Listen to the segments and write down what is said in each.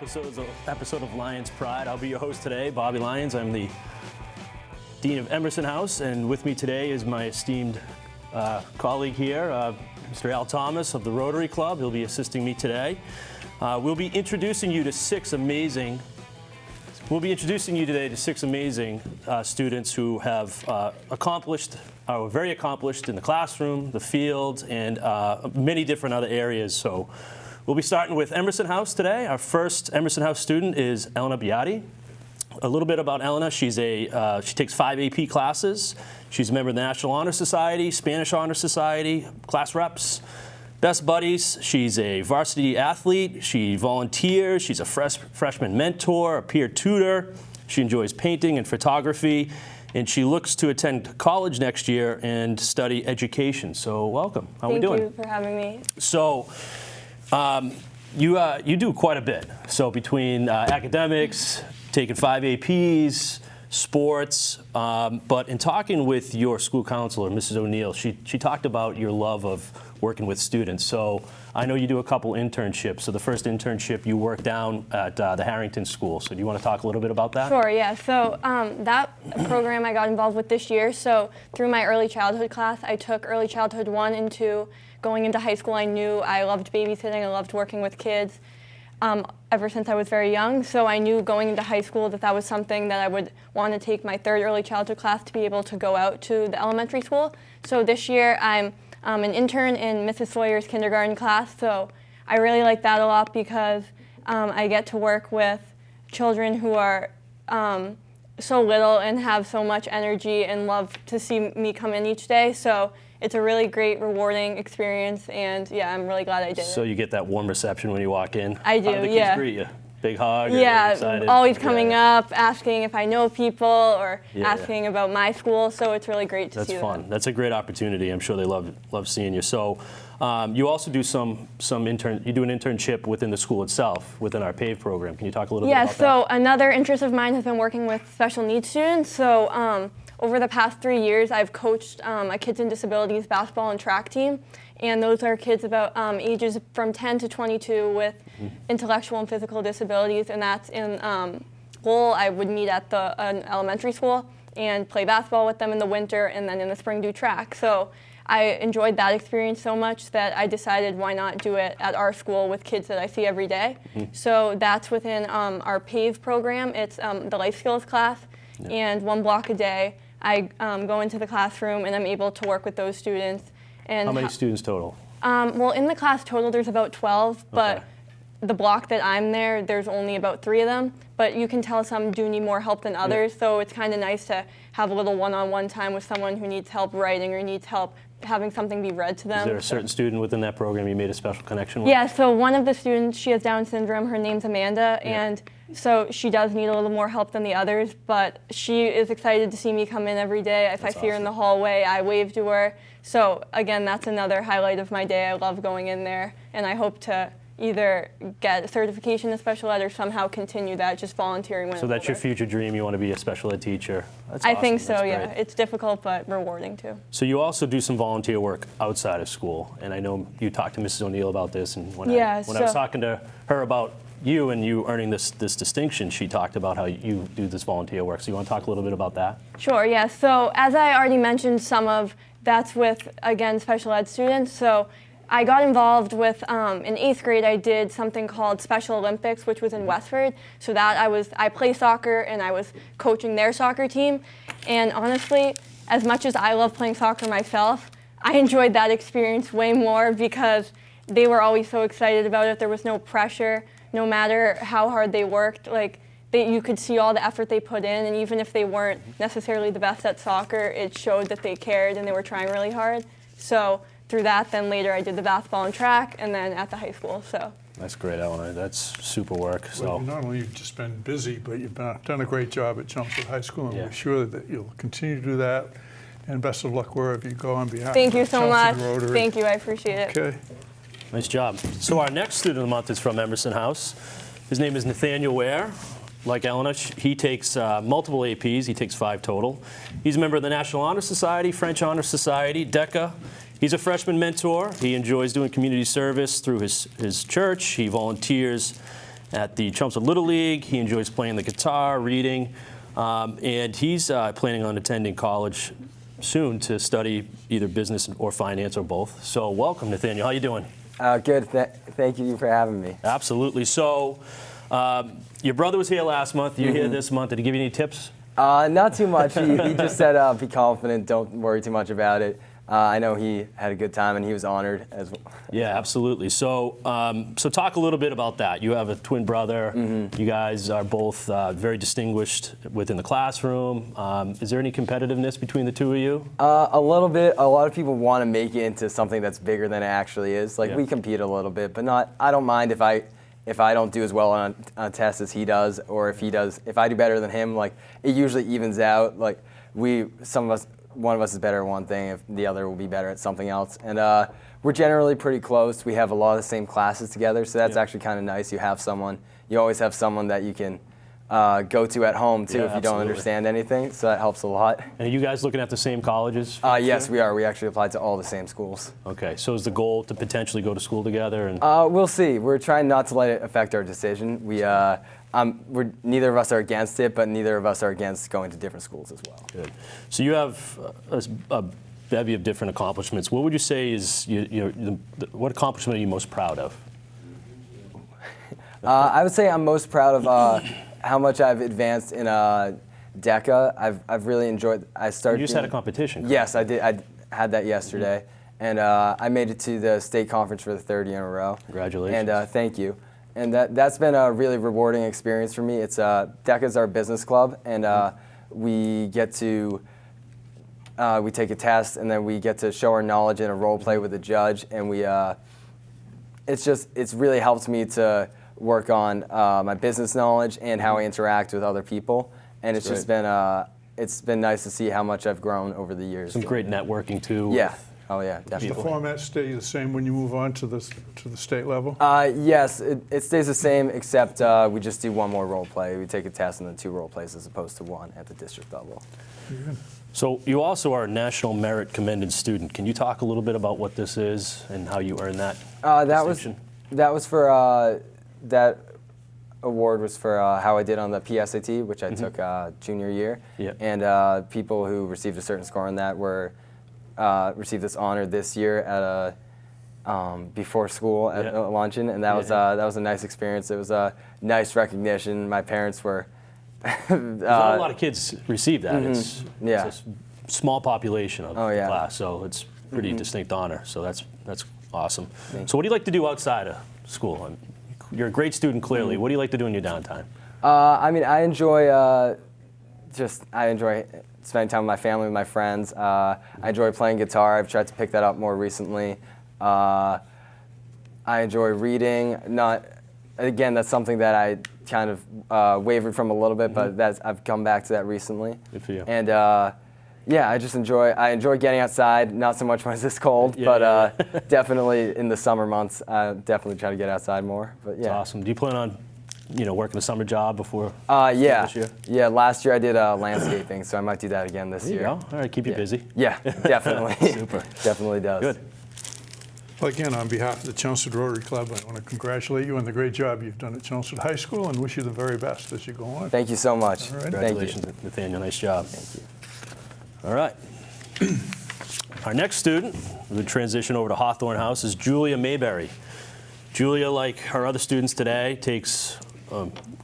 episode of Lyons Pride. I'll be your host today, Bobby Lyons. I'm the Dean of Emerson House, and with me today is my esteemed colleague here, Mr. Al Thomas of the Rotary Club. He'll be assisting me today. We'll be introducing you to six amazing students who have are very accomplished in the classroom, the field, and many different other areas. So we'll be starting with Emerson House today. Our first Emerson House student is Elenna Beati. A little bit about Elenna. She takes 5 AP classes. She's a member of the National Honor Society, Spanish Honor Society, class reps, best buddies. She's a varsity athlete. She volunteers. She's a freshman mentor, a peer tutor. She enjoys painting and photography, and she looks to attend college next year and study education. So welcome. How are we doing? Thank you for having me. So you do quite a bit. So between academics, taking 5 APs, sports, but in talking with your school counselor, Mrs. O'Neill, she talked about your love of working with students. So I know you do a couple internships. So the first internship you worked down at the Harrington School. So do you want to talk a little bit about that? Sure, yeah. So that program I got involved with this year. So through my early childhood class, I took early childhood 1 and 2. Going into high school, I knew I loved babysitting. I loved working with kids ever since I was very young. So I knew going into high school that was something that I would want to take my 3rd early childhood class to be able to go out to the elementary school. So this year I'm an intern in Mrs. Sawyer's kindergarten class. So I really like that a lot because I get to work with children who are so little and have so much energy and love to see me come in each day. So it's a really great, rewarding experience, and yeah, I'm really glad I did it. So you get that warm reception when you walk in? I do, How do the yeah. kids greet you? Big hug? Yeah, excited? always coming up, asking if I know people or Yeah. asking about my school, so it's really great to see That's fun. them. That's a great opportunity. I'm sure they love seeing you. So you also do you do an internship within the school itself, within our PAVE program. Can you talk a little bit about that? Yeah, so another interest of mine has been working with special needs students. So over the past 3 years, I've coached a kids and disabilities basketball and track team, and those are kids about ages from 10 to 22 with intellectual and physical disabilities, and that's in Lowell. I would meet at an elementary school and play basketball with them in the winter, and then in the spring do track. So I enjoyed that experience so much that I decided why not do it at our school with kids that I see every day. So that's within our PAVE program. It's the life skills class, and 1 block a day. I go into the classroom and I'm able to work with those students. And how many students total? Well, in the class total, there's about 12, but the block that I'm there, there's only about 3 of them. But you can tell some do need more help than others, so it's kind of nice to have a little one-on-one time with someone who needs help writing or needs help having something be read to them. Is there a certain student within that program you made a special connection with? Yeah, so one of the students, she has Down syndrome. Her name's Amanda, and so she does need a little more help than the others, but she is excited to see me come in every day. If I see her in the hallway, I wave to her. So again, that's another highlight of my day. I love going in there, and I hope to either get a certification in special ed or somehow continue that, just volunteering when So I'm that's older. your future dream, you want to be a special ed teacher? That's I awesome. think so, That's yeah. great. It's difficult, but rewarding too. So you also do some volunteer work outside of school, and I know you talked to Mrs. O'Neill about this, and when I was talking to her about you and you earning this distinction, she talked about how you do this volunteer work. So you want to talk a little bit about that? Sure, yeah. So as I already mentioned, some of that's with, again, special ed students. So I got involved with, in 8th grade, I did something called Special Olympics, which was in Westford. So that I play soccer, and I was coaching their soccer team. And honestly, as much as I love playing soccer myself, I enjoyed that experience way more because they were always so excited about it. There was no pressure, no matter how hard they worked. You could see all the effort they put in, and even if they weren't necessarily the best at soccer, it showed that they cared and they were trying really hard. So through that, then later I did the basketball and track, and then at the high school. So That's great, Elenna. That's super work. So Well, not only you've just been busy, but you've done a great job at Chelmsford High School, and we're sure that you'll continue to do that. And best of luck wherever you go on behalf thank of you so much. Chelmsford Rotary. Thank you, I appreciate it. Okay. nice job. So our next student of the month is from Emerson House. His name is Nathaniel Ware. Like Elenna, he takes multiple APs. He takes 5 total. He's a member of the National Honor Society, French Honor Society, DECA. He's a freshman mentor. He enjoys doing community service through his church. He volunteers at the Chelmsford Little League. He enjoys playing the guitar, reading, and he's planning on attending college soon to study either business or finance or both. So welcome, Nathaniel. How you doing? Good. Thank you for having me. Absolutely. So your brother was here last month. You're here this month. Did he give you any tips? Not too much. He just said, be confident, don't worry too much about it. I know he had a good time and he was honored as well. Yeah, absolutely. So, so talk a little bit about that. You have a twin brother. You guys are both very distinguished within the classroom. Is there any competitiveness between the two of you? A little bit. A lot of people want to make it into something that's bigger than it actually is. Like we compete a little bit, but not. I don't mind if I don't do as well on a test as he does, or if I do better than him. Like it usually evens out. Like one of us is better at one thing, if the other will be better at something else. And we're generally pretty close. We have a lot of the same classes together, so that's actually kind of nice. You always have someone that you can go to at home too if you don't understand anything, so that helps a lot. And are you guys looking at the same colleges? Yes, we are. We actually applied to all the same schools. Okay, so is the goal to potentially go to school together? And we'll see. We're trying not to let it affect our decision. Neither of us are against it, but neither of us are against going to different schools as well. Good. So you have a bevy of different accomplishments. What would you say is what accomplishment are you most proud of? I would say I'm most proud of how much I've advanced in DECA. I've really enjoyed. You just had a competition. Correct? Yes, I did. I had that yesterday, and I made it to the state conference for the third year in a row. Congratulations. And thank you. And that's been a really rewarding experience for me. It's DECA's our business club, and we get to we take a test, and then we get to show our knowledge in a role play with a judge, and it's really helped me to work on my business knowledge and how I interact with other people, and it's been nice to see how much I've grown over the years. Some great networking too. Yeah. Oh yeah, definitely. Does the format stay the same when you move on to the state level? Yes, it stays the same, except we just do one more role play. We take a test and then 2 role plays as opposed to 1 at the district level. So you also are a National Merit Commended Student. Can you talk a little bit about what this is and how you earned that distinction? That was for that award was for how I did on the PSAT, which I took junior year. Yep. And people who received a certain score on that received this honor this year at a before school at a luncheon, and that was a nice experience. It was a nice recognition. My parents were. Not a lot of kids receive that. It's a small population of the class, so it's pretty distinct honor. So that's awesome. So what do you like to do outside of school? You're a great student, clearly. What do you like to do in your downtime? I mean, I enjoy spending time with my family, with my friends. I enjoy playing guitar. I've tried to pick that up more recently. I enjoy reading. Again, that's something that I kind of wavered from a little bit, but I've come back to that recently. Good for you. And I enjoy getting outside. Not so much when it's this cold, but definitely in the summer months, I definitely try to get outside more. But yeah, that's awesome. Do you plan on working a summer job before this year? Yeah, last year I did landscaping, so I might do that again this year. There you go. All right, keep you busy. Yeah, definitely. Super. Definitely does. Good. Well, again, on behalf of the Chelmsford Rotary Club, I want to congratulate you on the great job you've done at Chelmsford High School and wish you the very best as you go on. Thank you so much. All right. Congratulations, Nathaniel. Nice job. Thank you. All right. Our next student, we transition over to Hawthorne House, is Julia Maybury. Julia, like her other students today, takes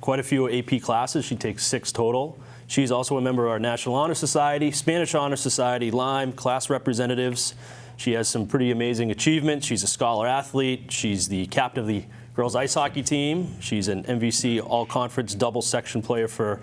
quite a few AP classes. She takes 6 total. She's also a member of our National Honor Society, Spanish Honor Society, Lyme, class representatives. She has some pretty amazing achievements. She's a scholar athlete. She's the captain of the girls ice hockey team. She's an MVC all-conference double section player for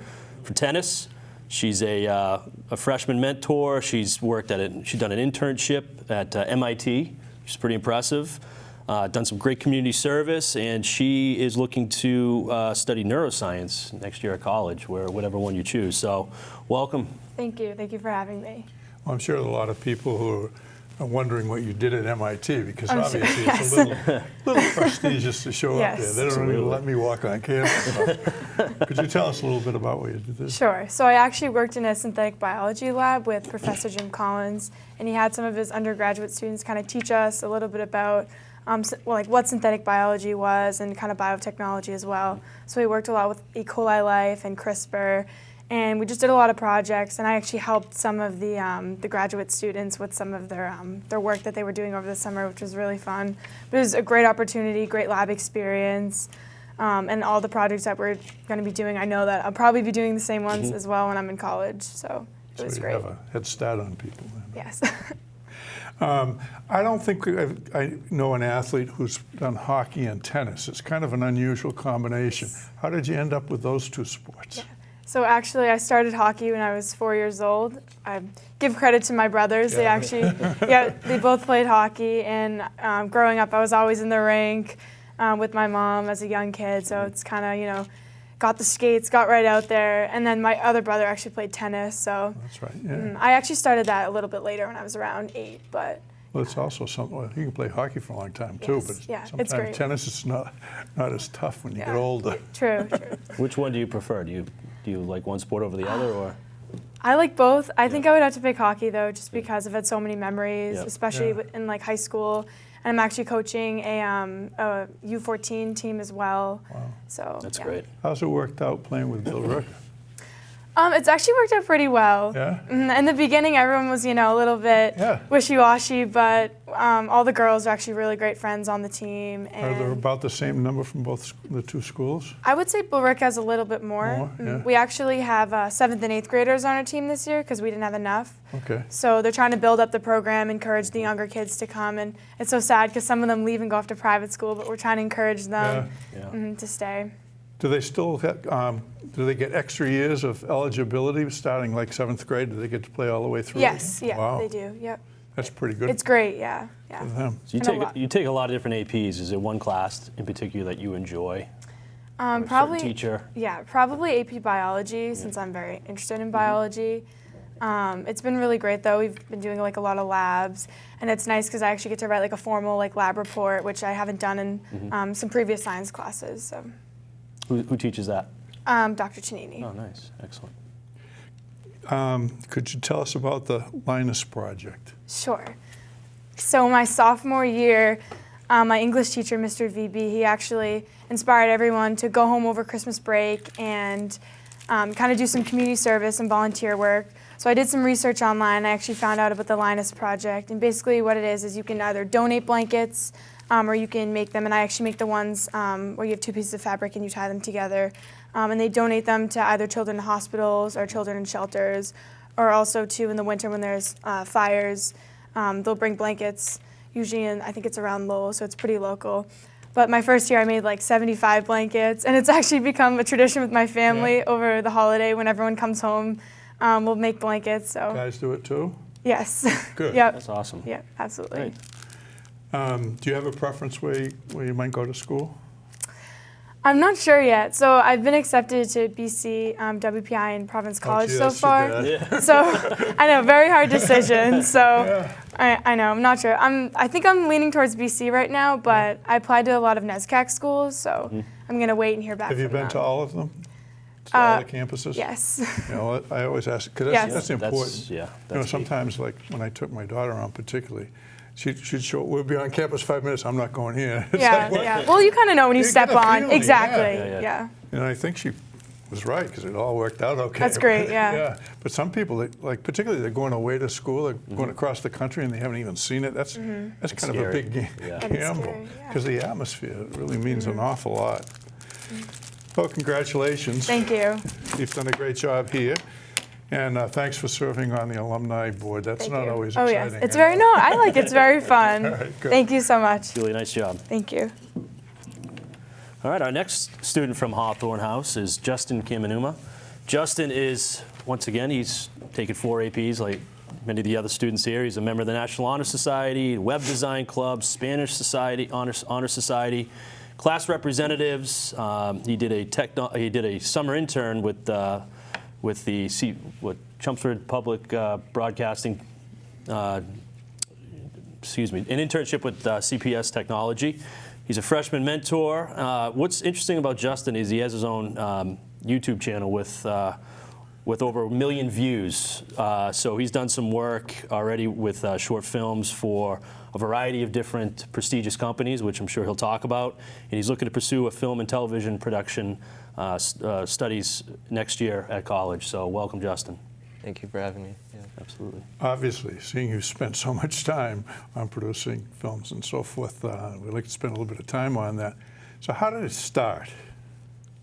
tennis. She's a freshman mentor. She's done an internship at MIT, which is pretty impressive. Done some great community service, and she is looking to study neuroscience next year at college, whatever one you choose. So, welcome. Thank you. Thank you for having me. Well, I'm sure a lot of people who are wondering what you did at MIT, because obviously yes. it's a little prestigious to show up there. They don't even let me walk on campus. Could you tell us a little bit about what you did there? Sure. So I actually worked in a synthetic biology lab with Professor Jim Collins, and he had some of his undergraduate students kind of teach us a little bit about like what synthetic biology was and kind of biotechnology as well. So we worked a lot with E. coli life and CRISPR, and we just did a lot of projects. And I actually helped some of the graduate students with some of their work that they were doing over the summer, which was really fun. But it was a great opportunity, great lab experience. And all the projects that we're going to be doing, I know that I'll probably be doing the same ones as well when I'm in college. So it was great. So you have a head start on people then. Yes. I don't think I know an athlete who's done hockey and tennis. It's kind of an unusual combination. How did you end up with those two sports? Yeah. So actually, I started hockey when I was 4 years old. I give credit to my brothers. They actually, they both played hockey. And growing up, I was always in the rink with my mom as a young kid. So it's kind of, got the skates, got right out there. And then my other brother actually played tennis. So That's right, yeah. I actually started that a little bit later when I was around 8. But Well, it's also something, well, you can play hockey for a long time too, Yes, but yeah, it's sometimes great. tennis is not as tough when you get Yeah. older. True. Which one do you prefer? Do you like one sport over the other, or? I like both. I think I would have to pick hockey though, just because I've had so many memories, Yeah. especially Yeah. in like high school. And I'm actually coaching a U14 team as well. Wow. So That's yeah. great. How's it worked out playing with Bill Rooker? It's actually worked out pretty well. Yeah? In the beginning, everyone was, a little bit Yeah. wishy-washy, but all the girls are actually really great friends on the team. Are there And about the same number from both the two schools? I would say Billerica has a little bit more. More, yeah. We actually have 7th and 8th graders on our team this year because we didn't have enough. Okay. So they're trying to build up the program, encourage the younger kids to come, and it's so sad because some of them leave and go off to private school, but we're trying to encourage them Yeah. to stay. Do they still do they get extra years of eligibility starting like 7th grade? Do they get to play all the way through? Yes, yeah, Wow. they do. Yep, That's pretty good it's great. Yeah. for them. So you take a lot of different APs. Is there one class in particular that you enjoy? Or a certain Probably teacher. Yeah, probably AP biology since I'm very interested in biology. It's been really great though. We've been doing like a lot of labs, and it's nice because I actually get to write like a formal like lab report, which I haven't done in some previous science classes. So. Who teaches that? Dr. Chinini. Oh, nice, excellent. Could you tell us about the Lyons project? Sure. So my sophomore year, my English teacher, Mr. VB, he actually inspired everyone to go home over Christmas break and kind of do some community service and volunteer work. So I did some research online. I actually found out about the Lyons project, and basically what it is you can either donate blankets or you can make them, and I actually make the ones where you have 2 pieces of fabric and you tie them together. And they donate them to either children in hospitals or children in shelters, or also too in the winter when there's fires. They'll bring blankets, usually I think it's around Lowell, so it's pretty local. But my first year I made like 75 blankets, and it's actually become a tradition with my family over the holiday when everyone comes home. We'll make blankets. So Guys do it too? yes. Good. Yep. That's awesome. Yeah, absolutely. Great. Do you have a preference where you might go to school? I'm not sure yet. So I've been accepted to BC, WPI, and Providence College gee, so that's too far. bad. So I know, very hard decision. So I know, I'm not sure. I think I'm leaning towards BC right now, but I applied to a lot of NESCAC schools, so I'm going to wait and hear back Have you from been them. to all of them? To all the campuses? Yes. You know, I always ask, because Yes. that's important. That's key. Sometimes, like when I took my daughter around particularly, she'd show, we'll be on campus 5 minutes, I'm not going here. It's Yeah, like, what? yeah. Well, you kind of know when you You step get a on. feeling, Exactly. yeah. Yeah. And I think she was right, because it all worked out okay. That's great, yeah. Yeah, but some people, like particularly they're going away to school, they're going across the country and they haven't even seen it. That's kind of scary. a big Yeah. That is gamble, scary, yeah. because the atmosphere really means an awful lot. Well, congratulations. Thank you. You've done a great job here. And thanks for serving on the alumni board. That's Thank not you. always Oh exciting. yes, it's very I like it. It's very fun. All right, good. Thank you so much. Really nice job. Thank you. All right, our next student from Hawthorne House is Justin Kaminuma. Justin is, once again, he's taken 4 APs like many of the other students here. He's a member of the National Honor Society, Web Design Club, Spanish Society, Honor Society, class representatives. He did a summer intern with Chelmsford Public Broadcasting. An internship with CPS Technology. He's a freshman mentor. What's interesting about Justin is he has his own YouTube channel with with over 1 million views. So he's done some work already with short films for a variety of different prestigious companies, which I'm sure he'll talk about. And he's looking to pursue a film and television production studies next year at college. So welcome, Justin. Thank you for having me. Yeah. Absolutely. Obviously, seeing you spent so much time on producing films and so forth, we'd like to spend a little bit of time on that. So how did it start?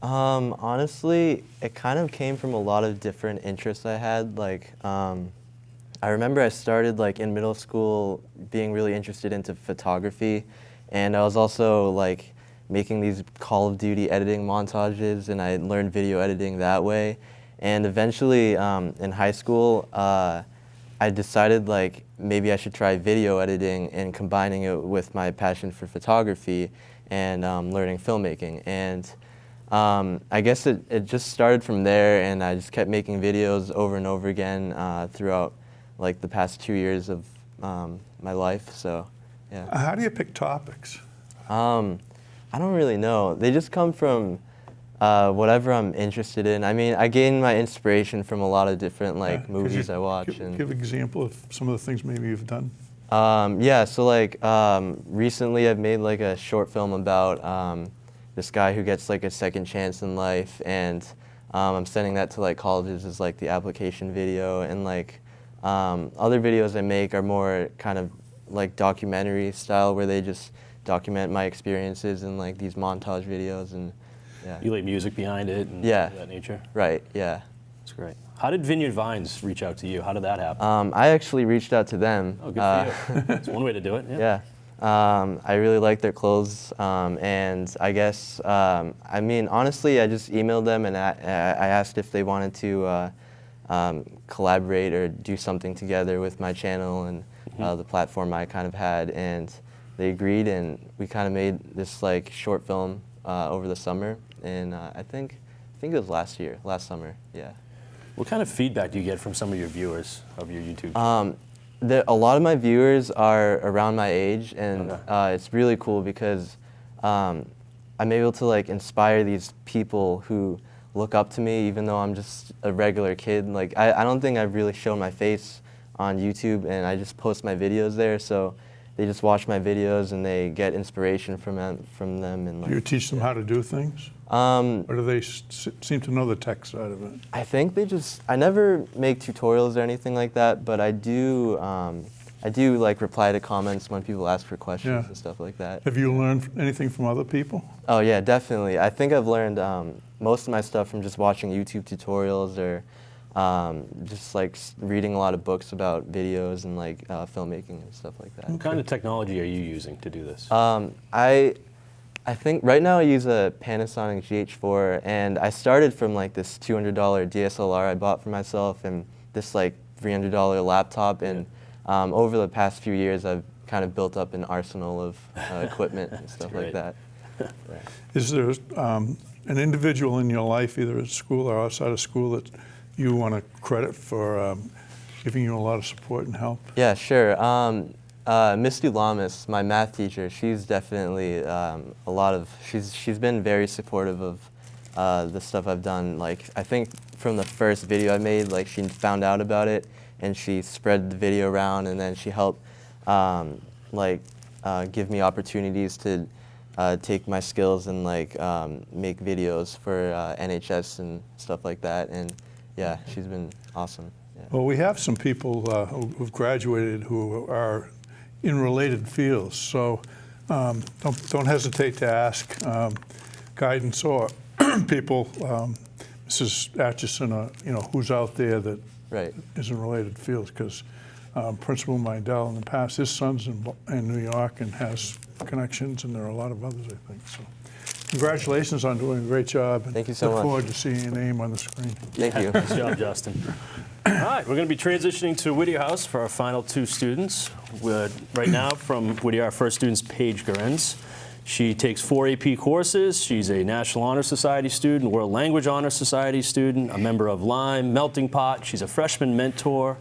Honestly, it kind of came from a lot of different interests I had. Like, I remember I started like in middle school being really interested into photography, and I was also like making these Call of Duty editing montages, and I learned video editing that way. And eventually, in high school, I decided like maybe I should try video editing and combining it with my passion for photography and learning filmmaking. And I guess it just started from there, and I just kept making videos over and over again throughout like the past 2 years of my life. So, yeah. How do you pick topics? I don't really know. They just come from whatever I'm interested in. I mean, I gain my inspiration from a lot of different like movies I watch. Give an example of some of the things maybe you've done. Yeah, so like recently I've made like a short film about this guy who gets like a second chance in life, and I'm sending that to like colleges as like the application video. And like other videos I make are more kind of like documentary style, where they just document my experiences in like these montage videos. And yeah. You lay music behind it and Yeah. of that nature? Right, yeah. That's great. How did Vineyard Vines reach out to you? How did that happen? I actually reached out to them. Oh, good for you. That's one way to do it. Yeah. Yeah. I really like their clothes, and I guess, I mean, honestly, I just emailed them and I asked if they wanted to collaborate or do something together with my channel and the platform I kind of had, and they agreed, and we kind of made this like short film over the summer, and I think it was last summer, yeah. What kind of feedback do you get from some of your viewers of your YouTube? A lot of my viewers are around my age, and it's really cool because I'm able to like inspire these people who look up to me, even though I'm just a regular kid. Like I don't think I've really shown my face on YouTube, and I just post my videos there, so they just watch my videos and they get inspiration from them. And like, Do you teach them how to do things? Or do they seem to know the tech side of it? I think I never make tutorials or anything like that, but I do like reply to comments when people ask for questions and stuff like that. Have you learned anything from other people? Oh yeah, definitely. I think I've learned most of my stuff from just watching YouTube tutorials or just like reading a lot of books about videos and like filmmaking and stuff like that. What kind of technology are you using to do this? I think right now I use a Panasonic GH4, and I started from like this $200 DSLR I bought for myself and this like $300 laptop, and over the past few years I've kind of built up an arsenal of equipment and stuff like that. Right. Is there an individual in your life, either at school or outside of school, that you want to credit for giving you a lot of support and help? Yeah, sure. Miss Dulamis, my math teacher, she's definitely she's been very supportive of the stuff I've done. Like, I think from the first video I made, like, she found out about it and she spread the video around, and then she helped give me opportunities to take my skills and like make videos for NHS and stuff like that. And yeah, she's been awesome. Yeah. Well, we have some people who've graduated who are in related fields, so don't hesitate to ask guidance or people, Mrs. Atchison, who's out there that is in related fields, because Principal Meidel in the past, his son's in New York and has connections, and there are a lot of others, I think. So, congratulations on doing a great job. And thank you so much. Look forward to seeing your name on the screen. Thank you. Nice job, Justin. All right, we're going to be transitioning to Whittier House for our final two students. Right now, from Whittier, our first student's Paige Gerenz. She takes 4 AP courses. She's a National Honor Society student, World Language Honor Society student, a member of Lyme, Melting Pot. She's a freshman mentor.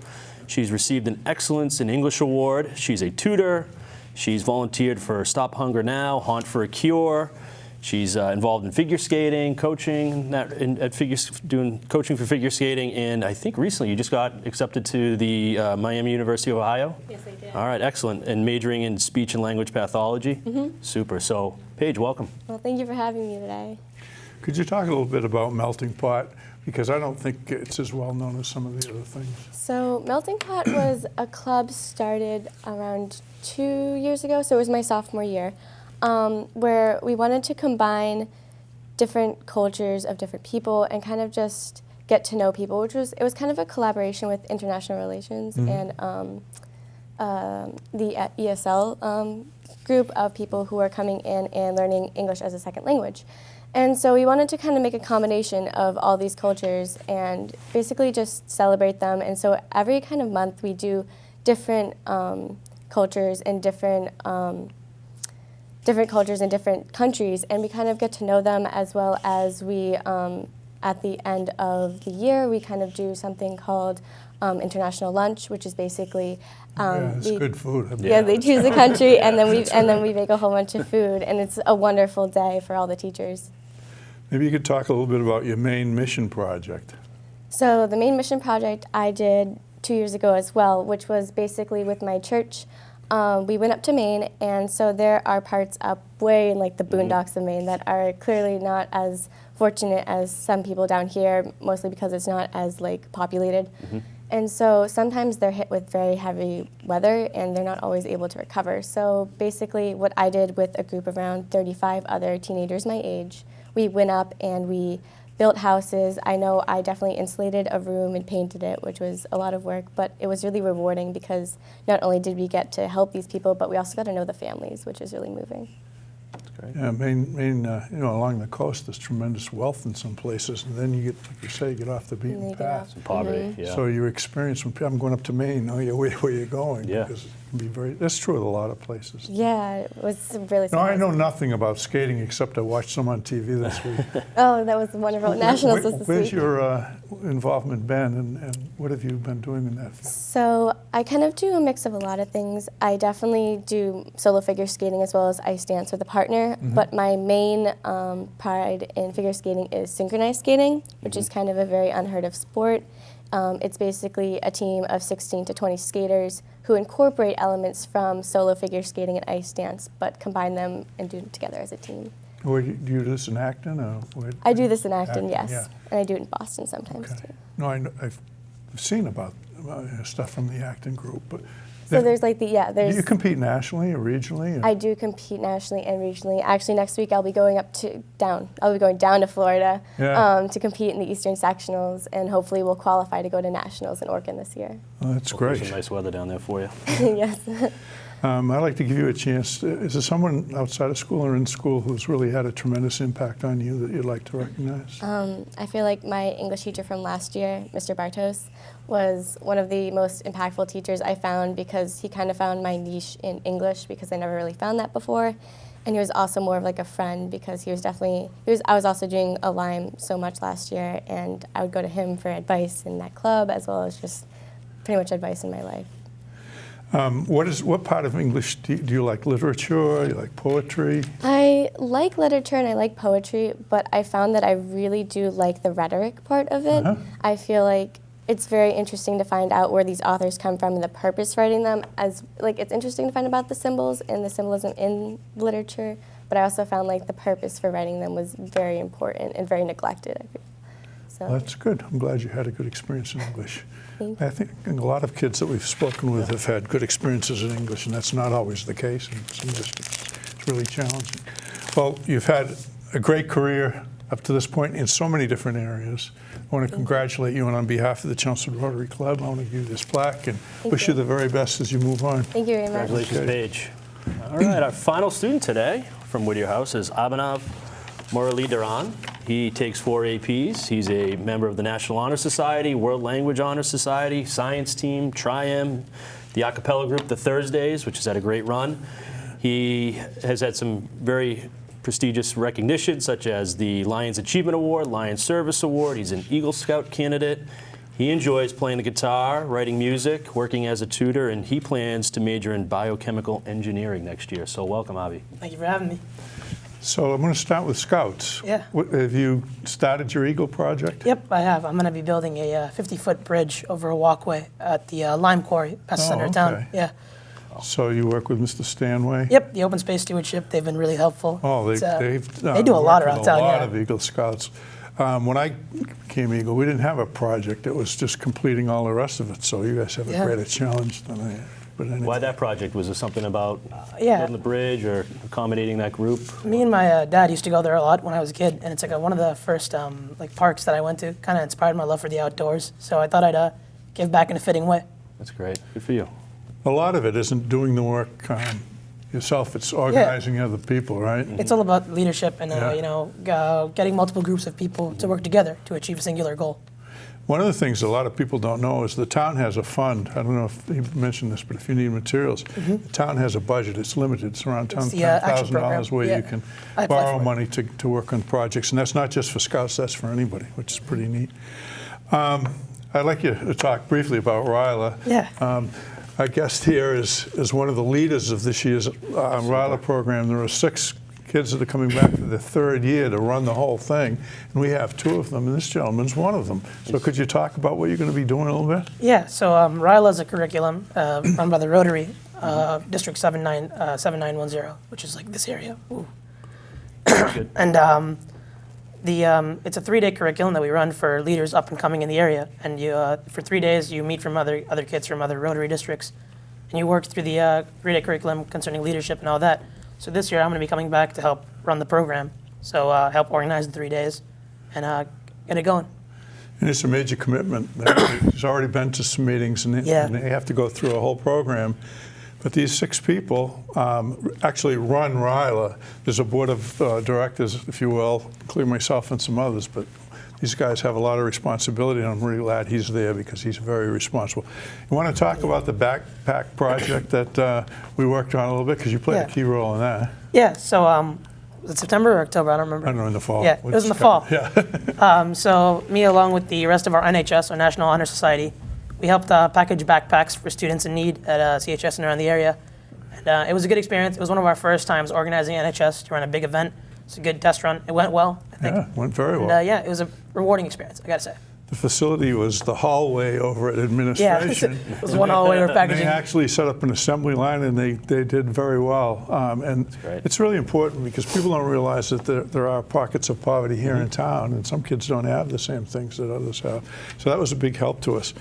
She's received an Excellence in English Award. She's a tutor. She's volunteered for Stop Hunger Now, Haunt for a Cure. She's involved in figure skating, coaching, doing coaching for figure skating, and I think recently you just got accepted to the Miami University of Ohio? Yes, I did. All right, excellent. And majoring in speech and language pathology? Super. So, Paige, welcome. Well, thank you for having me today. Could you talk a little bit about Melting Pot? Because I don't think it's as well known as some of the other things. So Melting Pot was a club started around 2 years ago, so it was my sophomore year, where we wanted to combine different cultures of different people and kind of just get to know people, it was kind of a collaboration with international relations and the ESL group of people who are coming in and learning English as a second language. And so we wanted to kind of make a combination of all these cultures and basically just celebrate them. And so every kind of month we do different cultures and different cultures in different countries, and we kind of get to know them, as well as we, at the end of the year, we kind of do something called international lunch, which is basically It's good food. yeah, they choose a country and then we make a whole bunch of food, and it's a wonderful day for all the teachers. Maybe you could talk a little bit about your main mission project. So the main mission project I did 2 years ago as well, which was basically with my church. We went up to Maine, and so there are parts up way in like the boondocks of Maine that are clearly not as fortunate as some people down here, mostly because it's not as like populated. And so sometimes they're hit with very heavy weather and they're not always able to recover. So basically what I did with a group of around 35 other teenagers my age, we went up and we built houses. I know I definitely insulated a room and painted it, which was a lot of work, but it was really rewarding because not only did we get to help these people, but we also got to know the families, which is really moving. Yeah, Maine, along the coast, there's tremendous wealth in some places, and then you get, like you say, get off the beaten path. Poverty, yeah. So your experience when I'm going up to Maine, where you're going, Yeah. because it can be that's true with a lot of places. Yeah, it was really No, I surprising. know nothing about skating except I watched some on TV this week. Oh, that was wonderful. Nationals was this Where's week. your involvement been, and what have you been doing in that field? So I kind of do a mix of a lot of things. I definitely do solo figure skating as well as ice dance with a partner, but my main pride in figure skating is synchronized skating, which is kind of a very unheard of sport. It's basically a team of 16 to 20 skaters who incorporate elements from solo figure skating and ice dance, but combine them and do them together as a team. Where do you do this in Acton? Or where? I do this in Acton, Acton, yes, yeah. and I do it in Boston sometimes Okay. too. No, I've seen about stuff from the Acton group, but So there's like do you compete nationally or regionally? Or? I do compete nationally and regionally. Actually, next week I'll be going I'll be going down to Florida to compete in the Eastern Sectionals, and hopefully we'll qualify to go to nationals in Oregon this year. Oh, that's Hopefully great. some nice weather down there for you. Yes. I'd like to give you a chance. Is there someone outside of school or in school who's really had a tremendous impact on you that you'd like to recognize? I feel like my English teacher from last year, Mr. Bartos, was one of the most impactful teachers I found because he kind of found my niche in English because I never really found that before. And he was also more of like a friend because I was also doing a Lyme so much last year, and I would go to him for advice in that club as well as just pretty much advice in my life. What part of English do you like? Literature? You like poetry? I like literature and I like poetry, but I found that I really do like the rhetoric part of it. I feel like it's very interesting to find out where these authors come from and the purpose for writing them. It's interesting to find about the symbols and the symbolism in literature, but I also found like the purpose for writing them was very important and very neglected, I feel. So Well, that's good. I'm glad you had a good experience in English. Thank I think a lot of kids that we've spoken with have had good experiences in English, and that's not always the case in some districts. It's really challenging. Well, you've had a great career up to this point in so many different areas. I want to congratulate you, and on behalf of the Chelmsford Rotary Club, I want to give you this plaque and wish you the very best as you move on. thank you very much. Congratulations, Okay. Paige. All right, our final student today from Whittier House is Abhinav Muraleedaran. He takes 4 APs. He's a member of the National Honor Society, World Language Honor Society, Science Team, Tri-M, the a cappella group, the Thursdays, which has had a great run. He has had some very prestigious recognition, such as the Lyons Achievement Award, Lyons Service Award. He's an Eagle Scout candidate. He enjoys playing the guitar, writing music, working as a tutor, and he plans to major in biochemical engineering next year. So welcome, Avi. Thank you for having me. So I'm going to start with Scouts. Yeah. Have you started your Eagle project? Yep, I have. I'm going to be building a 50-foot bridge over a walkway at the lime quarry past the center of town. okay. Yeah. So you work with Mr. Stanway? Yep, the open space stewardship, they've been really helpful. Oh, It's, they do a lot worked around with town, a lot yeah. of Eagle Scouts. When I became Eagle, we didn't have a project. It was just completing all the rest of it. So you guys have a Yeah. greater challenge than I have. But anyway. Why that project? Was there something about yeah. building the bridge or accommodating that group? Me and my dad used to go there a lot when I was a kid, and it's like one of the first like parks that I went to. Kind of inspired my love for the outdoors, so I thought I'd give back in a fitting way. That's great. Good for you. A lot of it isn't doing the work yourself. It's organizing other people, right? It's all about leadership and Yeah. getting multiple groups of people to work together to achieve a singular goal. One of the things a lot of people don't know is the town has a fund. I don't know if you mentioned this, but if you need materials, the town has a budget. It's limited. It's around It's the action program. $10,000 where Yeah. you can I applied borrow for it. money to work on projects. And that's not just for Scouts, that's for anybody, which is pretty neat. I'd like you to talk briefly about Ryla. Yeah. Our guest here is one of the leaders of this year's Ryla program. There are 6 kids that are coming back for the 3rd year to run the whole thing, and we have 2 of them, and this gentleman's one of them. So could you talk about what you're going to be doing a little bit? Yeah, so RILA is a curriculum run by the Rotary, District 7910, which is like this area. Ooh. And it's a 3-day curriculum that we run for leaders up and coming in the area. And you, for 3 days, you meet from other kids from other Rotary districts, and you work through the 3-day curriculum concerning leadership and all that. So this year, I'm going to be coming back to help run the program. So help organize the 3 days and get it going. And it's a major commitment. He's already been to some meetings, and they have to go through a whole program. But these 6 people actually run RILA. There's a board of directors, if you will, including myself and some others. But these guys have a lot of responsibility, and I'm really glad he's there because he's very responsible. You want to talk about the backpack project that we worked on a little bit, because you played a key role in that. Yeah, so was it September or October? I don't remember. I don't know, in the fall. Yeah, it was in the fall. Yeah. So me, along with the rest of our NHS, or National Honor Society, we helped package backpacks for students in need at CHS and around the area. And it was a good experience. It was one of our first times organizing NHS to run a big event. It's a good test run. It went well, I think. Yeah, it went very well. And it was a rewarding experience, I gotta say. The facility was the hallway over at administration. Yeah, it was one hallway we're packaging. They actually set up an assembly line, and they did very well. And it's really important because people don't realize that there are pockets of poverty here in town, and some kids don't have the same things that others have. So that was a big help to us.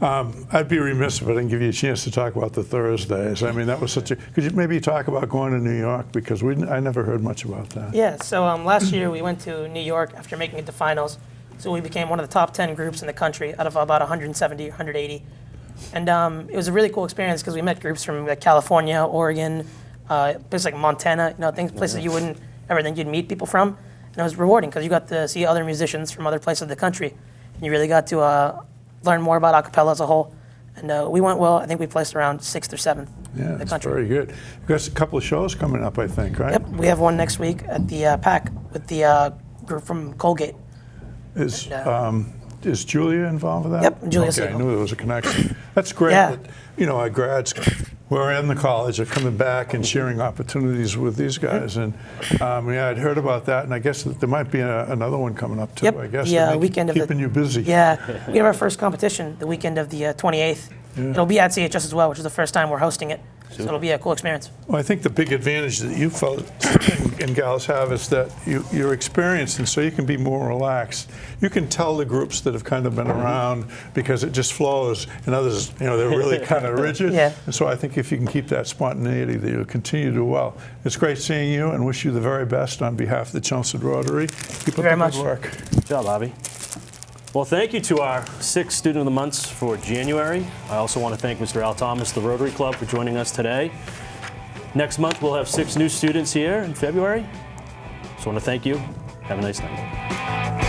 I'd be remiss if I didn't give you a chance to talk about the Thursdays. I mean, that was such a. Could you maybe talk about going to New York, because I never heard much about that. Yeah, so last year we went to New York after making it to finals. So we became one of the top 10 groups in the country out of about 170, 180. And it was a really cool experience because we met groups from like California, Oregon, places like Montana, places you wouldn't ever think you'd meet people from. And it was rewarding because you got to see other musicians from other places of the country. And you really got to learn more about a cappella as a whole. And we went well. I think we placed around 6th or 7th in the that's country. very good. You've got a couple of shows coming up, I think, right? Yep, we have one next week at the PAC with the group from Colgate. Is Julia involved with that? Yep, Julia Okay, I Siegel. knew there was a connection. That's great. Yeah. That, our grads who are in the college are coming back and sharing opportunities with these guys. And I'd heard about that, and I guess that there might be another one coming up too. Yep, I guess the weekend of keeping you busy. Yeah, we have our first competition the weekend of the 28th. Yeah. It'll be at CHS as well, which is the first time we're hosting it. So it'll be a cool experience. Well, I think the big advantage that you folks and gals have is that you're experienced, and so you can be more relaxed. You can tell the groups that have kind of been around because it just flows, and others, they're really kind of rigid. Yeah. And so I think if you can keep that spontaneity, that you'll continue to do well. It's great seeing you, and wish you the very best on behalf of the Chelmsford Rotary. Keep up the good work. Good job, Bobby. Well, thank you to our 6 Student of the Months for January. I also want to thank Mr. Al Thomas, the Rotary Club, for joining us today. Next month, we'll have 6 new students here in February. So I want to thank you. Have a nice night.